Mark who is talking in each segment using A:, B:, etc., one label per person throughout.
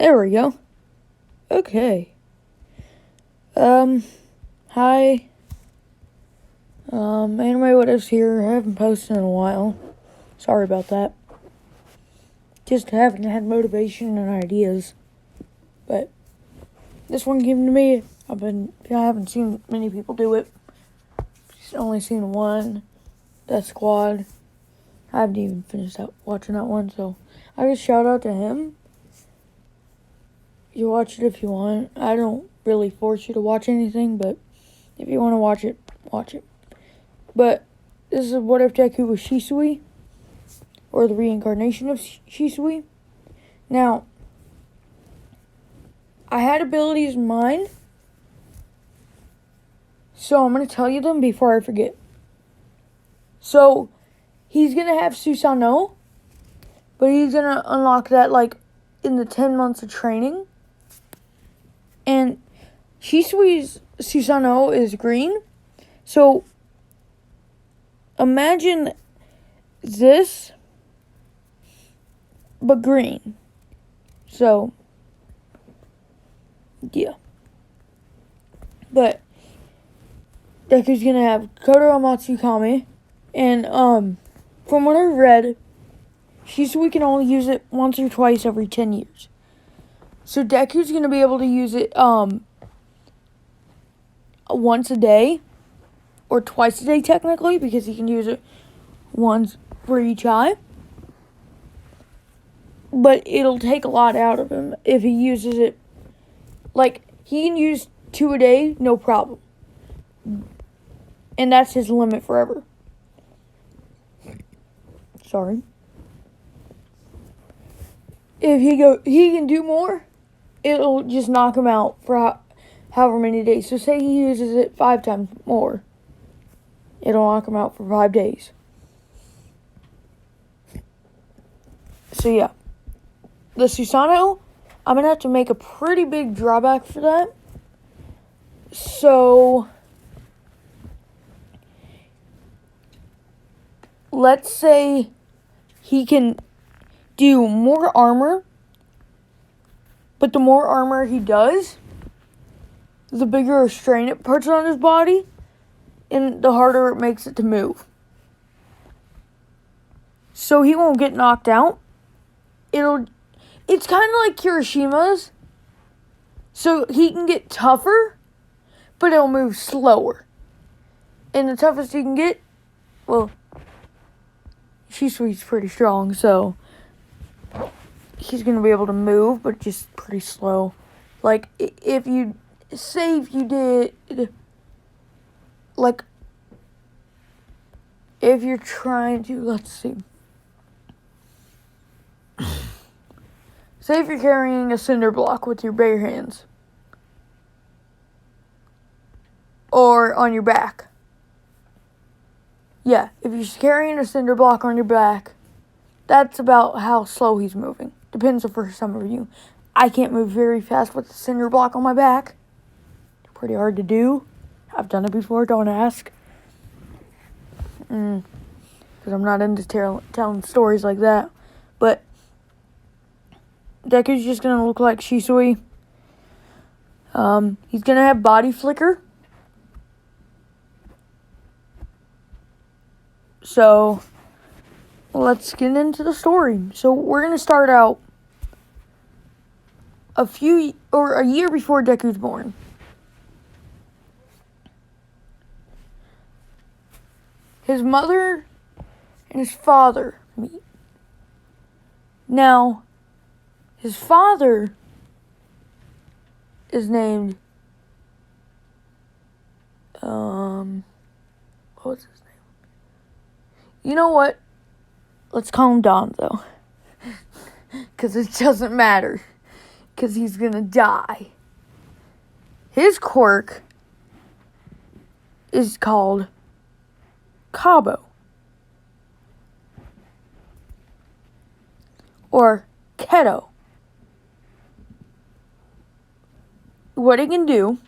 A: There we go. Okay. Hi. Anime What Is here. I haven't posted in a while. Sorry about that. Just haven't had motivation and ideas. But this one came to me. I haven't seen many people do it. Just only seen one. Death Squad. I haven't even finished watching that one, so I just shout out to him. You watch it if you want. I don't really force you to watch anything, but if you want to watch it, watch it. But this is What If Deku was Shisui, or the reincarnation of Shisui. Now, I had abilities in mind, so I'm going to tell you them before I forget. So, he's going to have Susanoo, but he's going to unlock that, in the 10 months of training. And Shisui's Susanoo is green. So, imagine this, but green. So, yeah. But Deku's gonna have Kodoro Matsukame, and from what I read, Shisui can only use it once or twice every 10 years. So Deku's gonna be able to use it once a day, or twice a day technically, because he can use it once for each eye. But it'll take a lot out of him if he uses it. He can use 2 a day, no problem. And that's his limit forever. Sorry. If he can do more, it'll just knock him out for however many days. So say he uses it 5 times more. It'll knock him out for 5 days. So yeah. The Susanoo, I'm going to have to make a pretty big drawback for that. So, let's say he can do more armor, but the more armor he does, the bigger a strain it puts on his body, and the harder it makes it to move. So he won't get knocked out. It's kind of like Kirishima's. So he can get tougher, but it'll move slower. And the toughest he can get, well, Shisui's pretty strong, so he's going to be able to move, but just pretty slow. If you did, if you're trying to, let's see. Say if you're carrying a cinder block with your bare hands. Or on your back. Yeah, if you're carrying a cinder block on your back, that's about how slow he's moving. Depends for some of you. I can't move very fast with a cinder block on my back. Pretty hard to do. I've done it before, don't ask. Because I'm not into telling stories like that. But Deku's just going to look like Shisui. He's going to have body flicker. So, let's get into the story. So, we're going to start out a year before Deku's born. His mother and his father meet. Now, his father is named, what's his name? You know what? Let's call him Don, though. Because it doesn't matter. Because he's going to die. His quirk is called Cabo. Or Keto. What he can do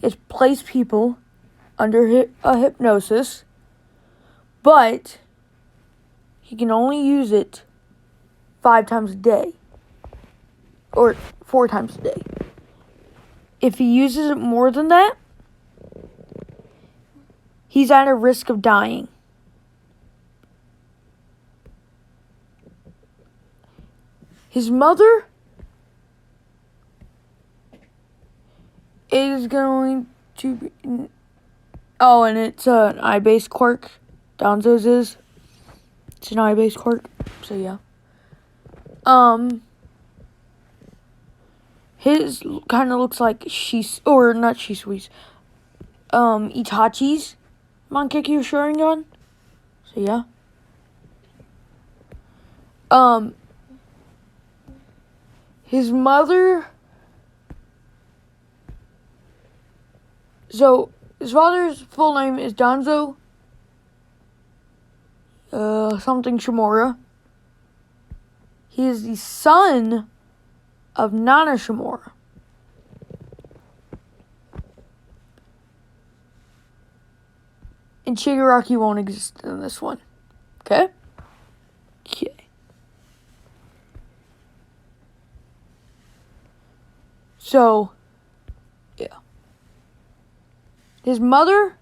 A: is place people under a hypnosis, but he can only use it 5 times a day. or 4 times a day. If he uses it more than that, he's at a risk of dying. His mother is going to be... Oh, and it's an eye-based quirk. Danzo's is. It's an eye-based quirk. So, yeah. His kind of looks like not Shisui's. Itachi's Mangekyo Sharingan. So, yeah. His mother... So, his father's full name is Danzo something Shimura. He is the son of Nana Shimura. And Shigaraki won't exist in this one. Okay? Okay. So, yeah. His mother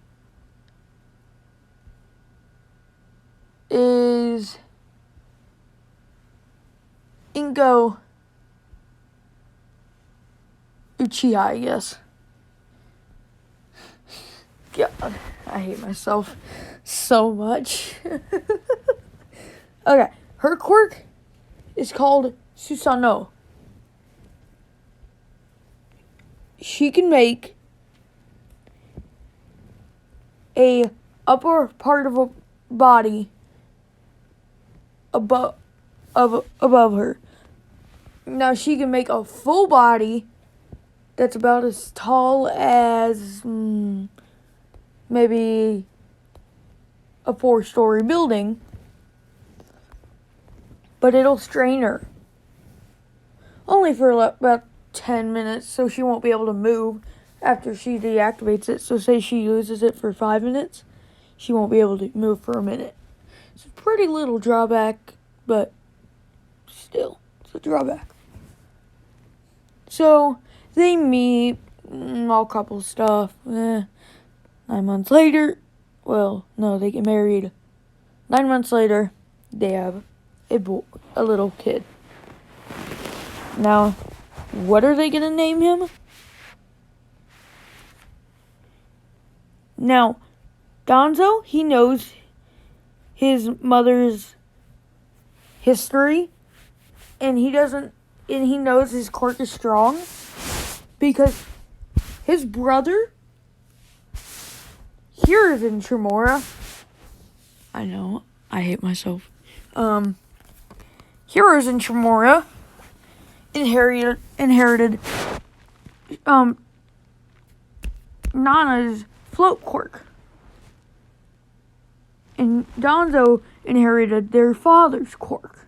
A: is Ingo Uchiha, I guess. God, I hate myself so much. Okay, her quirk is called Susanoo. She can make a upper part of a body above her. Now she can make a full body that's about as tall as maybe a 4-story building, but it'll strain her. Only for about 10 minutes, so she won't be able to move after she deactivates it. So say she uses it for 5 minutes, she won't be able to move for a minute. It's a pretty little drawback, but still, it's a drawback. So, they meet, all couple stuff. 9 months later, well, no, they get married. 9 months later, they have a little kid. Now, what are they gonna name him? Now, Danzo, he knows his mother's history, and he knows his quirk is strong because his brother, Hiruzen Shimura, I know, I hate myself. Hiruzen Shimura inherited Nana's float quirk. And Danzo inherited their father's quirk.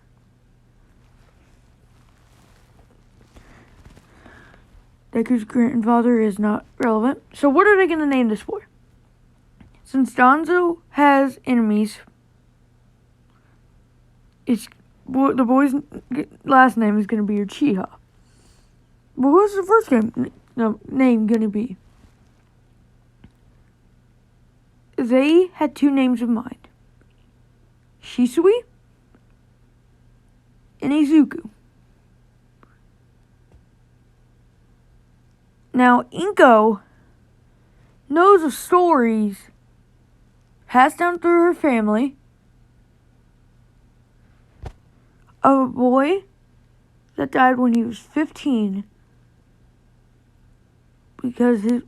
A: Deku's grandfather is not relevant. So what are they going to name this for? Since Danzo has enemies, the boy's last name is going to be Uchiha. But what's the first name going to be? They had 2 names in mind. Shisui and Izuku. Now, Inko knows of stories passed down through her family of a boy that died when he was 15 because an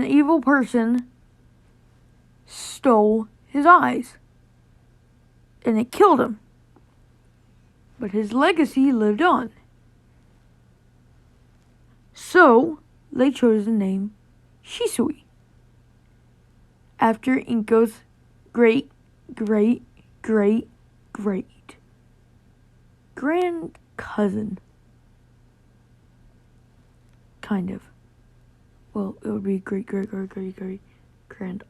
A: evil person stole his eyes and it killed him. But his legacy lived on. So, they chose the name Shisui after Inko's great grand cousin. Kind of. Well, it would be great grand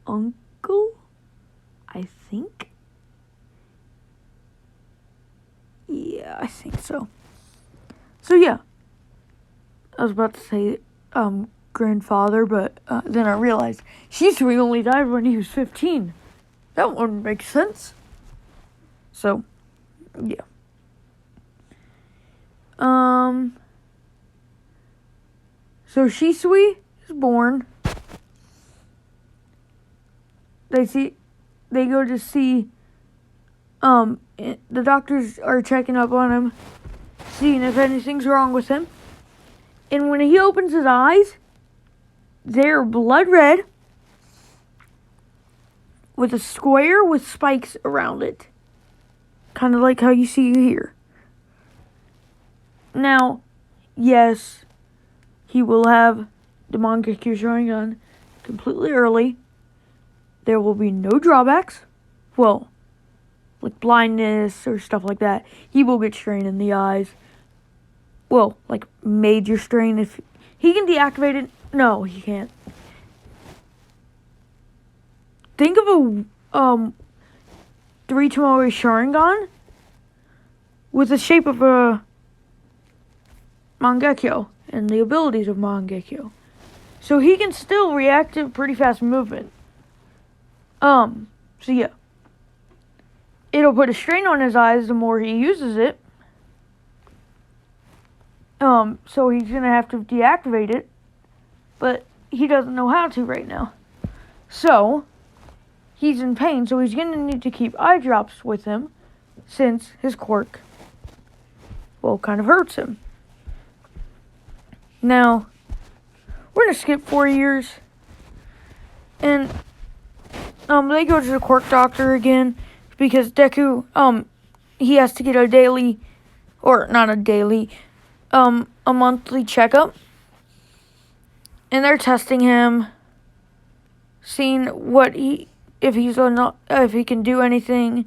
A: uncle, I think. Yeah, I think so. So yeah, I was about to say grandfather, but then I realized Shisui only died when he was 15. That wouldn't make sense. So, yeah. So Shisui is born. They go to see, the doctors are checking up on him, seeing if anything's wrong with him. And when he opens his eyes, they're blood red with a square with spikes around it. Kind of like how you see here. Now, yes, he will have the Mangekyo Sharingan completely early. There will be no drawbacks. Well, like blindness or stuff like that. He will get strain in the eyes. Well, like major strain. If he can deactivate it, no, he can't. Think of a 3 Tomoe Sharingan with the shape of a Mangekyo and the abilities of Mangekyo. So he can still react to pretty fast movement. So yeah. It'll put a strain on his eyes the more he uses it. So he's gonna have to deactivate it. But he doesn't know how to right now. So he's in pain, so he's gonna need to keep eye drops with him since his quirk, well, kind of hurts him. Now, we're gonna skip 4 years. And they go to the quirk doctor again because Deku, he has to get a daily, or not a daily, a monthly checkup. And they're testing him, seeing if he can do anything.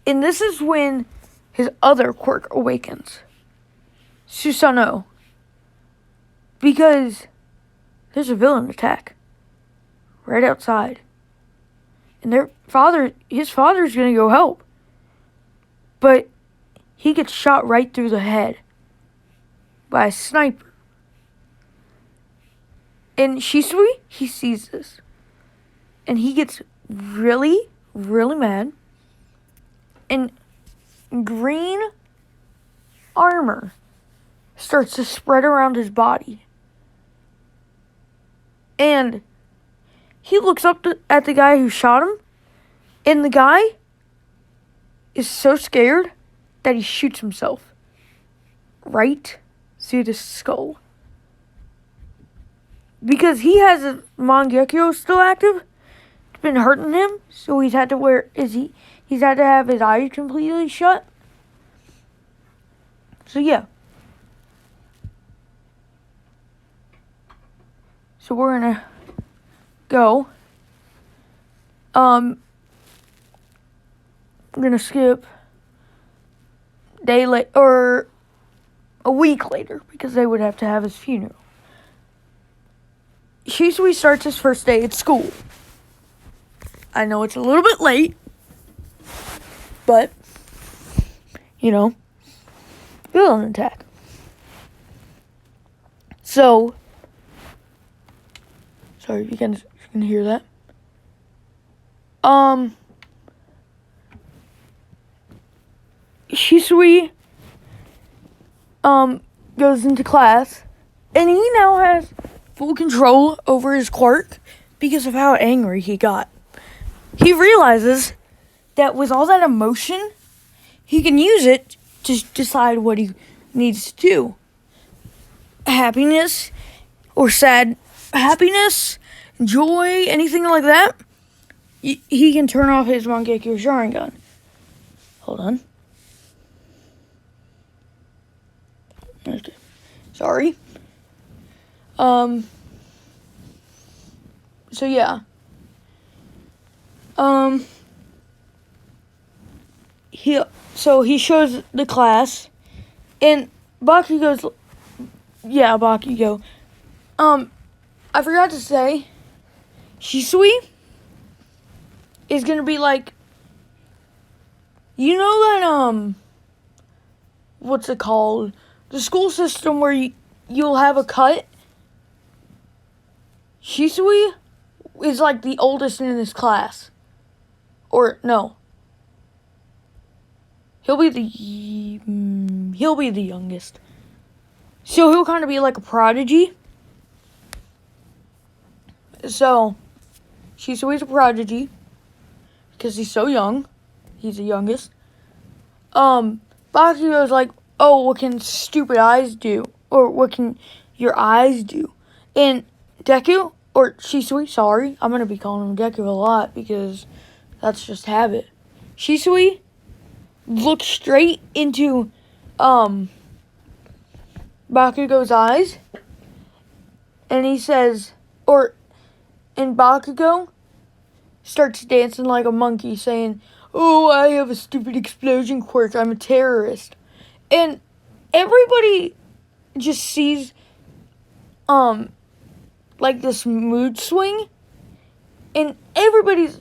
A: And this is when his other quirk awakens, Susanoo, because there's a villain attack right outside. And his father's gonna go help. But he gets shot right through the head by a sniper. And Shisui, he sees this. And he gets really, really mad. And green armor starts to spread around his body. And he looks up at the guy who shot him, and the guy is so scared that he shoots himself right through the skull. Because he has a Mangekyo still active, it's been hurting him, so he's had to have his eyes completely shut. So yeah. So we're gonna go. I'm gonna skip or a week later because they would have to have his funeral. Shisui starts his first day at school. I know it's a little bit late, but villain attack. So, sorry, you can hear that. Shisui goes into class, and he now has full control over his quirk because of how angry he got. He realizes that with all that emotion, he can use it to decide what he needs to do. Happiness or sad happiness, joy, anything like that. He can turn off his Mangekyo Sharingan. Hold on. Okay. Sorry. So yeah. He shows the class, and Bakugo. I forgot to say, Shisui is gonna be like, that what's it called? The school system where you'll have a cut. Shisui is like the oldest in his class. Or no. He'll be the youngest. So he'll kind of be like a prodigy. So Shisui's a prodigy because he's so young. He's the youngest. Bakugo's like, oh, what can stupid eyes do? Or what can your eyes do? And Deku, or Shisui, sorry, I'm going to be calling him Deku a lot because that's just habit. Shisui looks straight into Bakugo's eyes, and he says, and Bakugo starts dancing like a monkey, saying, oh, I have a stupid explosion quirk, I'm a terrorist. And everybody just sees, like this mood swing, and everybody's,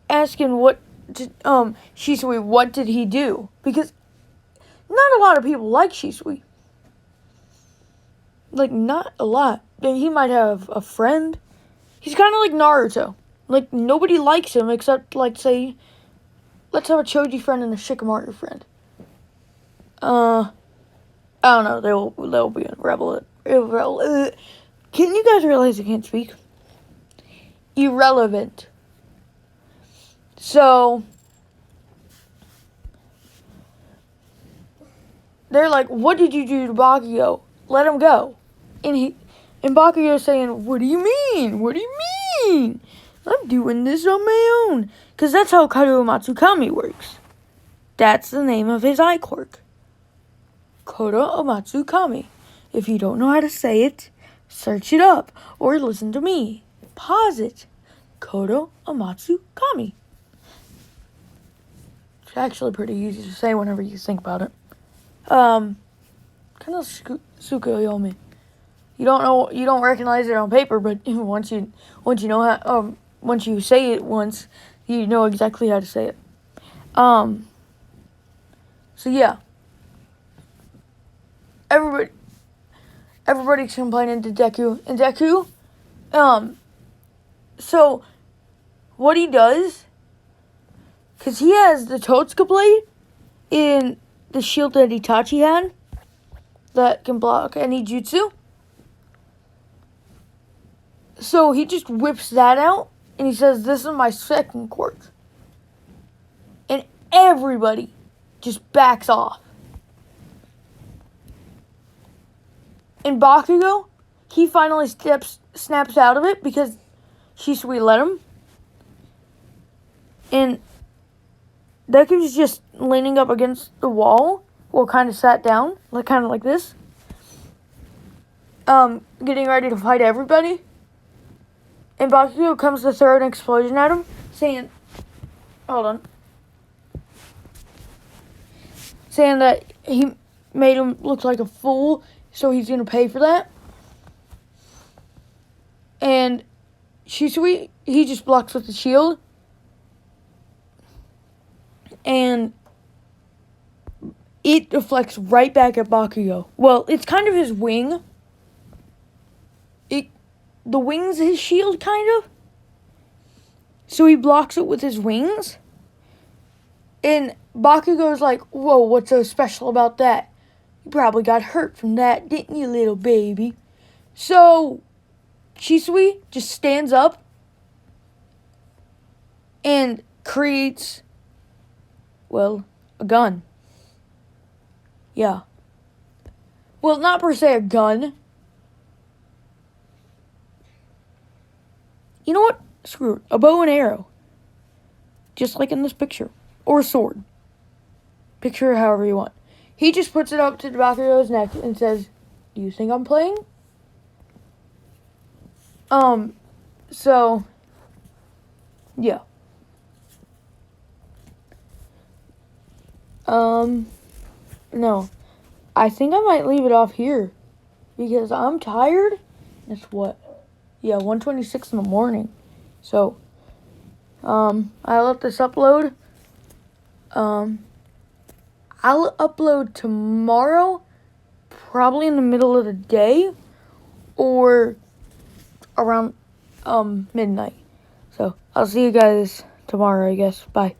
A: asking Shisui, what did he do? Because not a lot of people like Shisui. Like, not a lot. He might have a friend. He's kind of like Naruto. Like, nobody likes him except, like, say, let's have a Choji friend and a Shikamaru friend. I don't know. They'll be irrelevant. Can you guys realize I can't speak? Irrelevant. So they're like, what did you do to Bakugo? Let him go. And Bakugo's saying, what do you mean? What do you mean? I'm doing this on my own. Because that's how Kodo Matsukami works. That's the name of his eye quirk. Kodo Matsukami. If you don't know how to say it, search it up. Or listen to me. Pause it. Kodo Matsukami. It's actually pretty easy to say whenever you think about it. Kind of Tsukuyomi. You don't recognize it on paper, but once you know how, once you say it once, you know exactly how to say it. So yeah. Everybody's complaining to Deku, and Deku, so what he does, because he has the Totsuka blade in the shield that Itachi had that can block any jutsu. So he just whips that out, and he says, this is my second quirk. And everybody just backs off. And Bakugo, he finally snaps out of it because Shisui let him. And Deku's just leaning up against the wall, well, kind of sat down, kind of like this. Getting ready to fight everybody. And Bakugo comes to throw an explosion at him, saying that he made him look like a fool, so he's going to pay for that. And Shisui, he just blocks with the shield. And it deflects right back at Bakugo. Well, it's kind of his wing. The wing's his shield, kind of. So he blocks it with his wings. And Bakugo's like, whoa, what's so special about that? You probably got hurt from that, didn't you, little baby? So Shisui just stands up and creates, well, a gun. Yeah. Well, not per se a gun. You know what? Screw it. A bow and arrow. Just like in this picture. Or a sword. Picture it however you want. He just puts it up to Bakugo's neck and says, do you think I'm playing? So, yeah. No. I think I might leave it off here. Because I'm tired. It's what? Yeah, 1:26 in the morning. So, I let this upload. I'll upload tomorrow, probably in the middle of the day or around midnight. So I'll see you guys tomorrow, I guess. Bye.